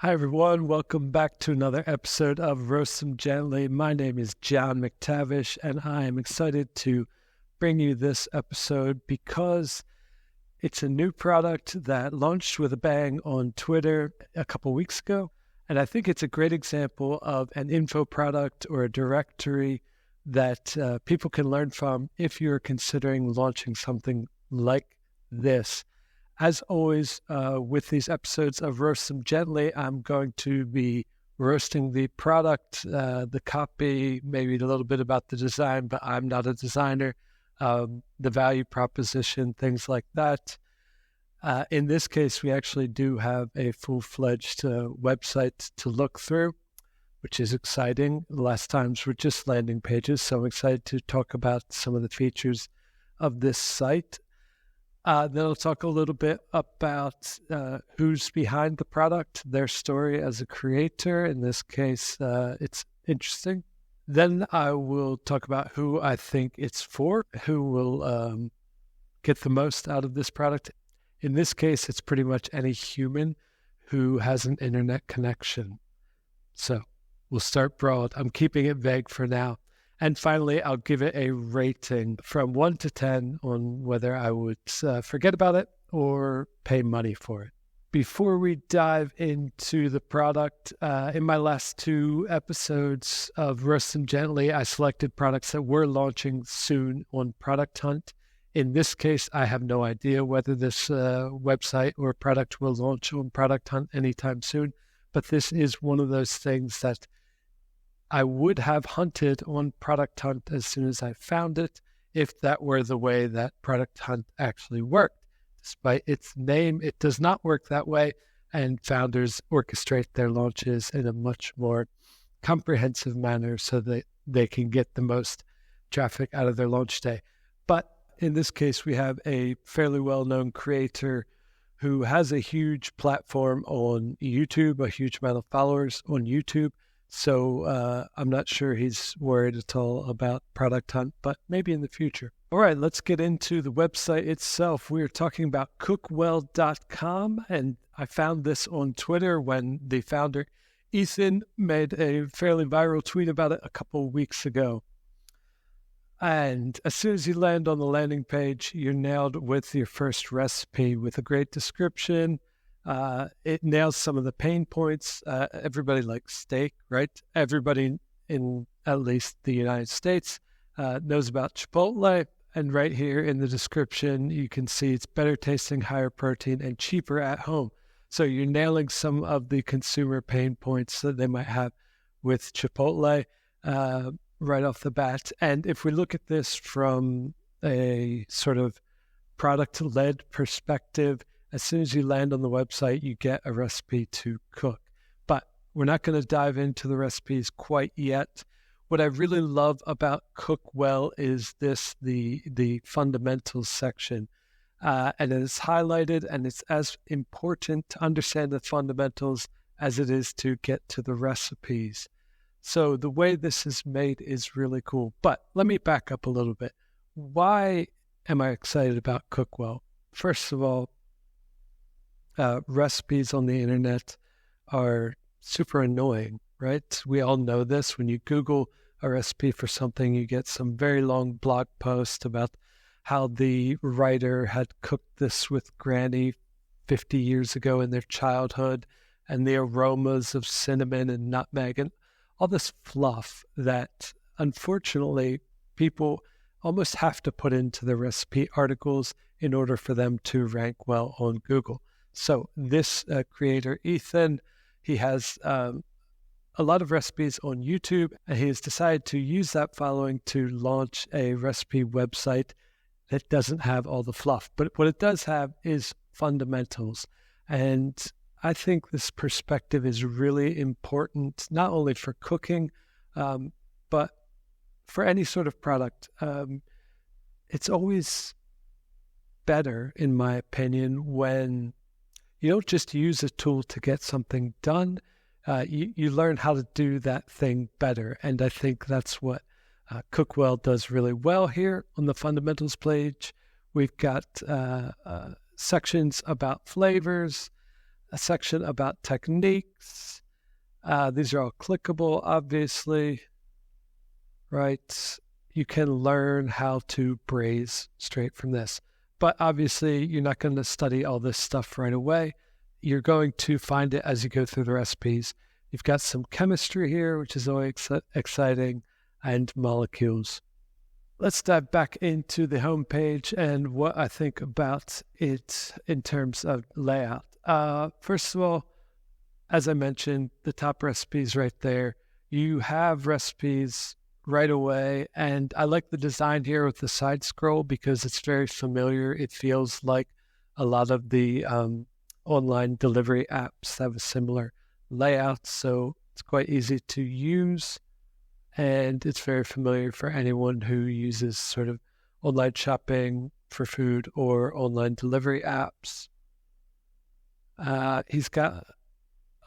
Hi, everyone. Welcome back to another episode of Roast 'em Gently. My name is John McTavish, and I am excited to bring you this episode because it's a new product that launched with a bang on Twitter a couple weeks ago. And I think it's a great example of an info product or a directory that people can learn from if you're considering launching something like this. As always, with these episodes of Roast 'em Gently, I'm going to be roasting the product, the copy, maybe a little bit about the design, but I'm not a designer, the value proposition, things like that. In this case, we actually do have a full-fledged website to look through, which is exciting. The last times were just landing pages, so I'm excited to talk about some of the features of this site. Then I'll talk a little bit about who's behind the product, their story as a creator. In this case, it's interesting. Then I will talk about who I think it's for, who will get the most out of this product. In this case, it's pretty much any human who has an internet connection. So we'll start broad. I'm keeping it vague for now. And finally, I'll give it a rating from 1 to 10 on whether I would forget about it or pay money for it. Before we dive into the product, in my last two episodes of Roast 'em Gently, I selected products that were launching soon on Product Hunt. In this case, I have no idea whether this website or product will launch on Product Hunt anytime soon, but this is one of those things that I would have hunted on Product Hunt as soon as I found it, if that were the way that Product Hunt actually worked. Despite its name, it does not work that way, and founders orchestrate their launches in a much more comprehensive manner so that they can get the most traffic out of their launch day. But in this case, we have a fairly well-known creator who has a huge platform on YouTube, a huge amount of followers on YouTube. So I'm not sure he's worried at all about Product Hunt, but maybe in the future. All right, let's get into the website itself. We are talking about CookWell.com, and I found this on Twitter when the founder, Ethan, made a fairly viral tweet about it a couple of weeks ago. And as soon as you land on the landing page, you're nailed with your first recipe with a great description. It nails some of the pain points. Everybody likes steak, right? Everybody in at least the United States knows about Chipotle. And right here in the description, you can see it's better tasting, higher protein, and cheaper at home. So you're nailing some of the consumer pain points that they might have with Chipotle right off the bat. And if we look at this from a sort of product-led perspective, as soon as you land on the website, you get a recipe to cook. But we're not going to dive into the recipes quite yet. What I really love about CookWell is the fundamentals section. And it is highlighted, and it's as important to understand the fundamentals as it is to get to the recipes. So the way this is made is really cool. But let me back up a little bit. Why am I excited about CookWell? First of all, recipes on the internet are super annoying, right? We all know this. When you Google a recipe for something, you get some very long blog post about how the writer had cooked this with Granny 50 years ago in their childhood, and the aromas of cinnamon and nutmeg and all this fluff that unfortunately people almost have to put into the recipe articles in order for them to rank well on Google. So this creator, Ethan, he has a lot of recipes on YouTube, and he has decided to use that following to launch a recipe website that doesn't have all the fluff. But what it does have is fundamentals. And I think this perspective is really important, not only for cooking, but for any sort of product. It's always better, in my opinion, when you don't just use a tool to get something done. You learn how to do that thing better. And I think that's what CookWell does really well here on the fundamentals page. We've got sections about flavors, a section about techniques. These are all clickable, obviously, right? You can learn how to braise straight from this. But obviously, you're not going to study all this stuff right away. You're going to find it as you go through the recipes. You've got some chemistry here, which is always exciting, and molecules. Let's dive back into the homepage and what I think about it in terms of layout. First of all, as I mentioned, the top recipes right there. You have recipes right away, and I like the design here with the side scroll because it's very familiar. It feels like a lot of the online delivery apps have a similar layout, so it's quite easy to use, and it's very familiar for anyone who uses sort of online shopping for food or online delivery apps. He's got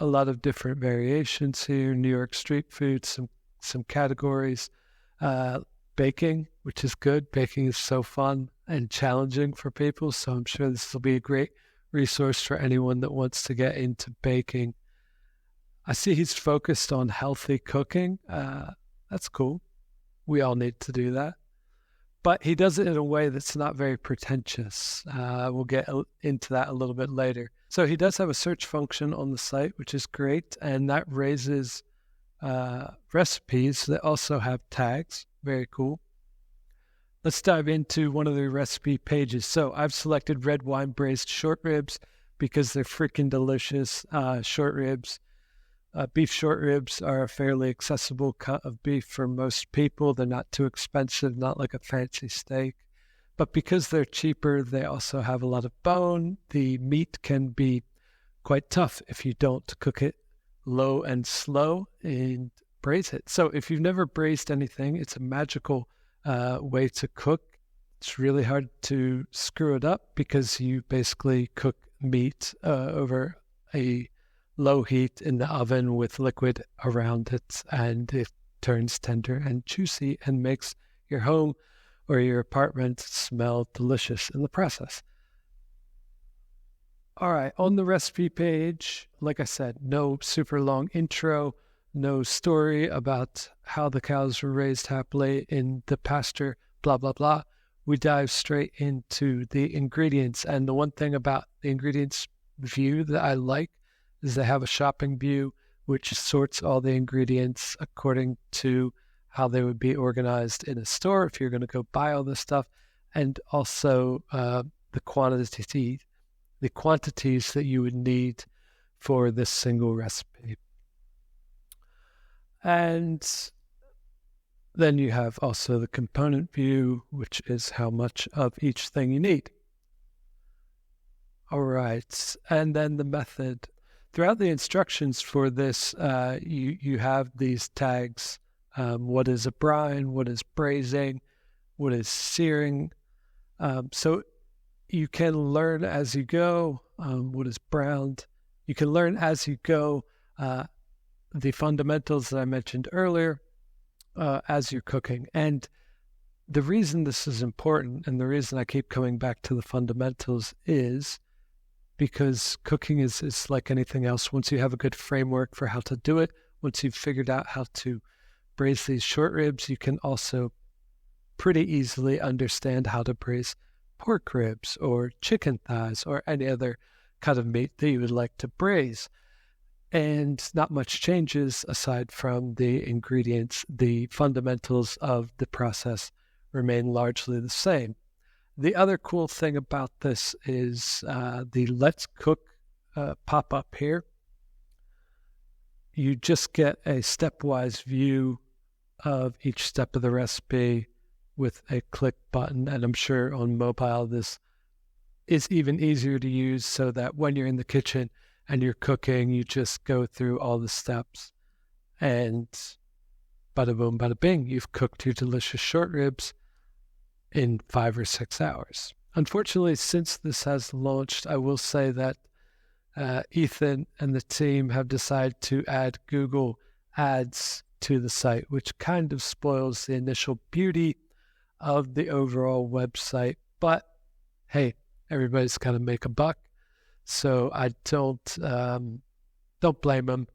a lot of different variations here. New York street food, some categories, baking, which is good. Baking is so fun and challenging for people, so I'm sure this will be a great resource for anyone that wants to get into baking. I see he's focused on healthy cooking. That's cool. We all need to do that. But he does it in a way that's not very pretentious. We'll get into that a little bit later. So he does have a search function on the site, which is great, and that raises recipes that also have tags. Very cool. Let's dive into one of the recipe pages. So I've selected red wine braised short ribs because they're freaking delicious. Short ribs. Beef short ribs are a fairly accessible cut of beef for most people. They're not too expensive, not like a fancy steak. But because they're cheaper, they also have a lot of bone. The meat can be quite tough if you don't cook it low and slow and braise it. So if you've never braised anything, it's a magical way to cook. It's really hard to screw it up because you basically cook meat over a low heat in the oven with liquid around it, and it turns tender and juicy and makes your home or your apartment smell delicious in the process. All right, on the recipe page, like I said, no super long intro, no story about how the cows were raised happily in the pasture, blah, blah, blah. We dive straight into the ingredients. And the one thing about the ingredients view that I like is they have a shopping view which sorts all the ingredients according to how they would be organized in a store if you're going to go buy all this stuff, and also the quantities that you would need for this single recipe. And then you have also the component view, which is how much of each thing you need. All right, and then the method. Throughout the instructions for this, you have these tags. What is a brine? What is braising? What is searing? So you can learn as you go. What is browned? You can learn as you go the fundamentals that I mentioned earlier as you're cooking. And the reason this is important, and the reason I keep coming back to the fundamentals, is because cooking is like anything else. Once you have a good framework for how to do it, once you've figured out how to braise these short ribs, you can also pretty easily understand how to braise pork ribs or chicken thighs or any other cut of meat that you would like to braise. And not much changes aside from the ingredients. The fundamentals of the process remain largely the same. The other cool thing about this is the Let's Cook pop-up here. You just get a stepwise view of each step of the recipe with a click button, and I'm sure on mobile this is even easier to use, so that when you're in the kitchen and you're cooking, you just go through all the steps and bada boom, bada bing, you've cooked your delicious short ribs in 5 or 6 hours. Unfortunately, since this has launched, I will say that Ethan and the team have decided to add Google Ads to the site, which kind of spoils the initial beauty of the overall website. But hey, everybody's got to make a buck. So I don't blame him.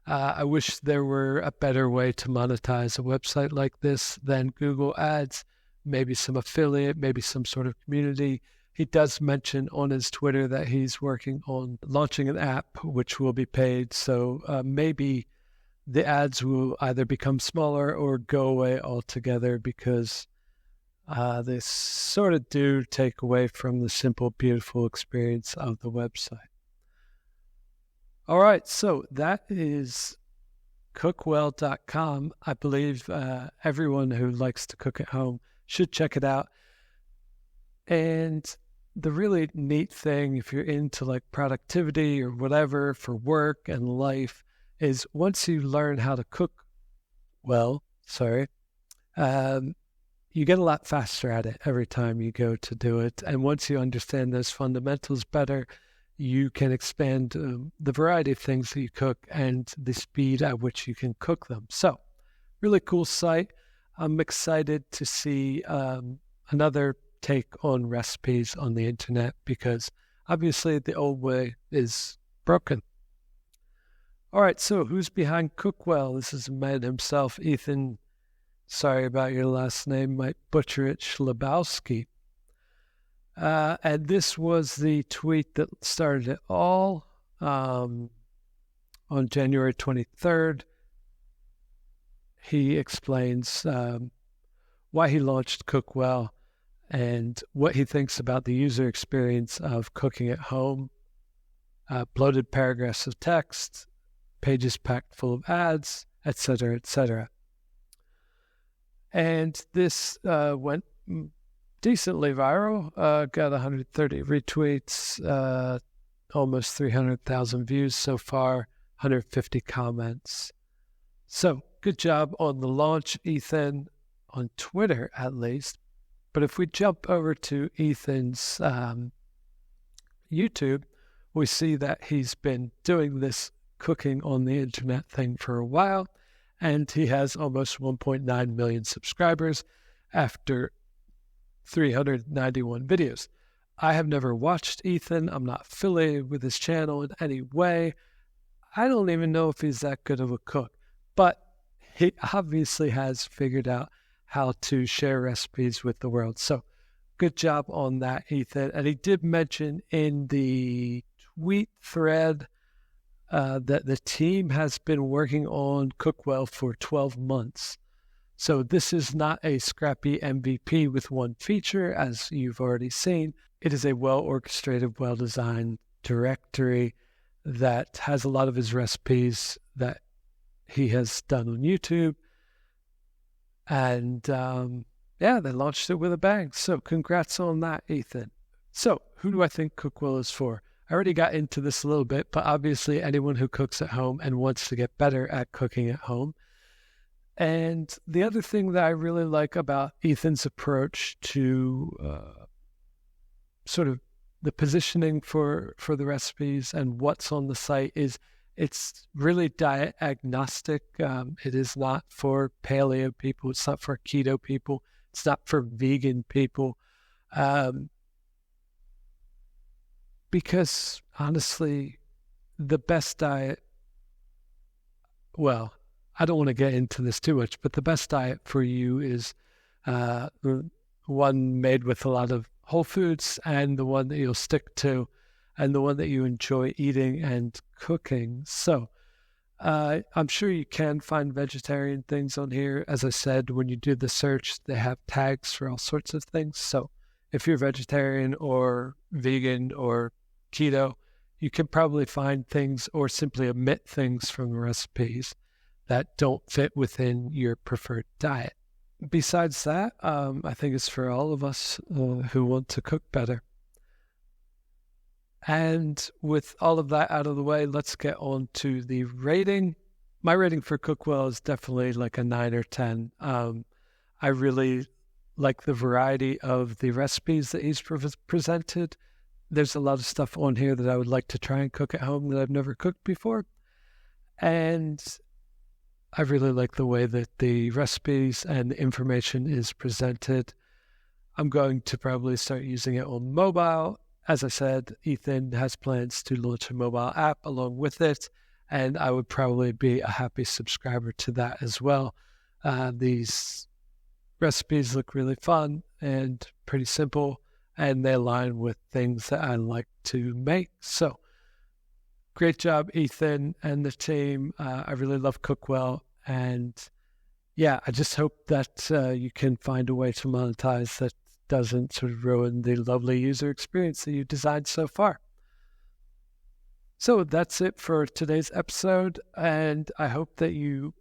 I wish there were a better way to monetize a website like this than Google Ads, maybe some affiliate, maybe some sort of community. He does mention on his Twitter that he's working on launching an app which will be paid. So maybe the ads will either become smaller or go away altogether, because they sort of do take away from the simple, beautiful experience of the website. All right, so that is CookWell.com. I believe everyone who likes to cook at home should check it out. And the really neat thing, if you're into like productivity or whatever for work and life, is once you learn how to cook well, you get a lot faster at it every time you go to do it. And once you understand those fundamentals better, you can expand the variety of things that you cook and the speed at which you can cook them. So, really cool site. I'm excited to see another take on recipes on the internet, because obviously the old way is broken. All right, so who's behind CookWell? This is the man himself, Ethan. Sorry about your last name, might butcher it, Schlabowski. And this was the tweet that started it all on January 23rd. He explains why he launched CookWell and what he thinks about the user experience of cooking at home. Bloated paragraphs of text, pages packed full of ads, etc., etc. And this went decently viral, got 130 retweets, almost 300,000 views so far, 150 comments. So good job on the launch, Ethan, on Twitter at least. But if we jump over to Ethan's YouTube, we see that he's been doing this cooking on the internet thing for a while, and he has almost 1.9 million subscribers after 391 videos. I have never watched Ethan. I'm not affiliated with his channel in any way. I don't even know if he's that good of a cook, but he obviously has figured out how to share recipes with the world. So good job on that, Ethan. And he did mention in the tweet thread that the team has been working on CookWell for 12 months. So this is not a scrappy MVP with one feature, as you've already seen. It is a well-orchestrated, well-designed directory that has a lot of his recipes that he has done on YouTube. And they launched it with a bang. So congrats on that, Ethan. So who do I think CookWell is for? I already got into this a little bit, but obviously anyone who cooks at home and wants to get better at cooking at home. And the other thing that I really like about Ethan's approach to sort of the positioning for the recipes and what's on the site is it's really diet agnostic. It is not for paleo people. It's not for keto people. It's not for vegan people. Because honestly, the best diet, well, I don't want to get into this too much, but the best diet for you is one made with a lot of whole foods, and the one that you'll stick to, and the one that you enjoy eating and cooking. So I'm sure you can find vegetarian things on here. As I said, when you do the search, they have tags for all sorts of things. So if you're vegetarian or vegan or keto, you can probably find things or simply omit things from the recipes that don't fit within your preferred diet. Besides that, I think it's for all of us who want to cook better. And with all of that out of the way, let's get on to the rating. My rating for CookWell is definitely like a 9 or 10. I really like the variety of the recipes that he's presented. There's a lot of stuff on here that I would like to try and cook at home that I've never cooked before. And I really like the way that the recipes and the information is presented. I'm going to probably start using it on mobile as I said, Ethan has plans to launch a mobile app along with it, and I would probably be a happy subscriber to that as well. These recipes look really fun and pretty simple, and they align with things that I like to make. So great job, Ethan and the team. I really love CookWell, and yeah, I just hope that you can find a way to monetize that doesn't sort of ruin the lovely user experience that you designed so far. So that's it for today's episode, and I hope that you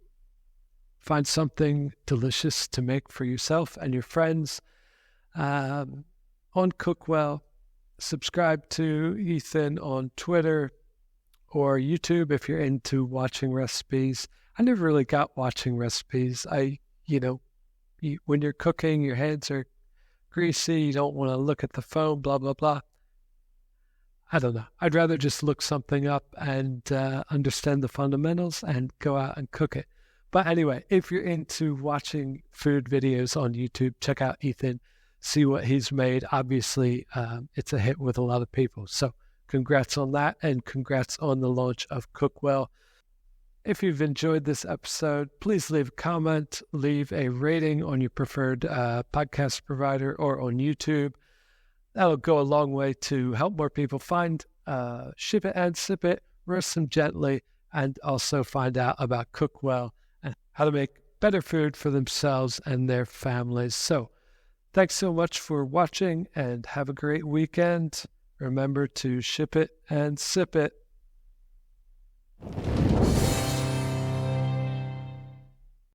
find something delicious to make for yourself and your friends on CookWell. Subscribe to Ethan on Twitter or YouTube if you're into watching recipes. I never really got watching recipes. When you're cooking, your hands are greasy, you don't want to look at the phone, blah, blah, blah. I don't know. I'd rather just look something up and understand the fundamentals and go out and cook it. But anyway, if you're into watching food videos on YouTube, check out Ethan, see what he's made. Obviously, it's a hit with a lot of people. So congrats on that, and congrats on the launch of CookWell. If you've enjoyed this episode, please leave a comment, leave a rating on your preferred podcast provider or on YouTube. That'll go a long way to help more people find Ship It and Sip It, Roast Them Gently, and also find out about CookWell and how to make better food for themselves and their families. So thanks so much for watching, and have a great weekend. Remember to ship it and sip it.